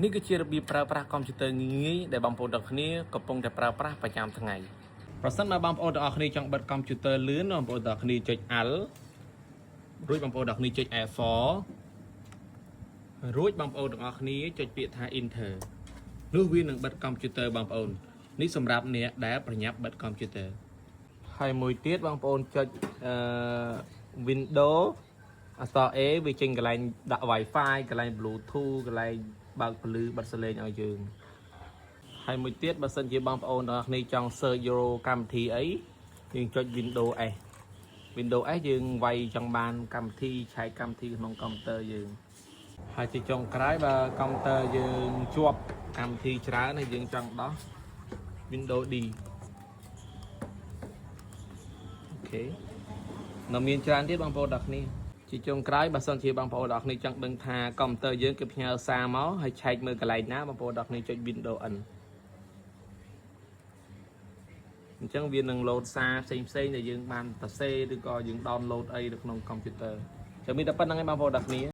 នេះគឺជារបៀបប្រើប្រាស់កុំព្យូទ័រងាយៗដែលបងប្អូនទាំងគ្នាកំពុងតែប្រើប្រាស់ប្រចាំថ្ងៃប្រសិនបើបងប្អូនទាំងអស់គ្នាចង់បិទកុំព្យូទ័រលឿនបងប្អូនទាំងគ្នាចុច Alt រួចបងប្អូនទាំងគ្នាចុច F4 រួចបងប្អូនទាំងអស់គ្នាចុចពាក្យថា Enter នោះវានឹងបិទកុំព្យូទ័របងប្អូននេះសម្រាប់អ្នកដែលប្រញាប់បិទកុំព្យូទ័រហើយមួយទៀតបងប្អូនចុចWindows អក្សរ A វាចេញកន្លែងដាក់ Wi-Fi កន្លែង Bluetooth កន្លែងបើកពន្លឺបិទសលេងឲ្យយើងហើយមួយទៀតបើសិនជាបងប្អូនទាំងអស់គ្នាចង់ search យកកម្មវិធីអីយើងចុច Windows S Windows S យើងវាយចង់បានកម្មវិធីឆែកកម្មវិធីក្នុងកុំព្យូទ័រយើងហើយជាចុងក្រោយបើកុំព្យូទ័រយើងជាប់កម្មវិធីច្រើនហើយយើងចង់ដោះ Windows D អូខេនៅមានច្រើនទៀតបងប្អូនទាំងគ្នាជាចុងក្រោយបើសិនជាបងប្អូនទាំងគ្នាចង់ដឹងថាកុំព្យូទ័រយើងគឺផ្ញើសារមកហើយឆែកមើលកន្លែងណាបងប្អូនទាំងគ្នាចុច Windows N អញ្ចឹងវានឹង load សារផ្សេងៗដែលយើងបានសរសេរឬក៏យើង download អីនៅក្នុងកុំព្យូទ័រចាំមានតែប៉ុណ្្នឹងឯងបងប្អូនទាំងគ្នា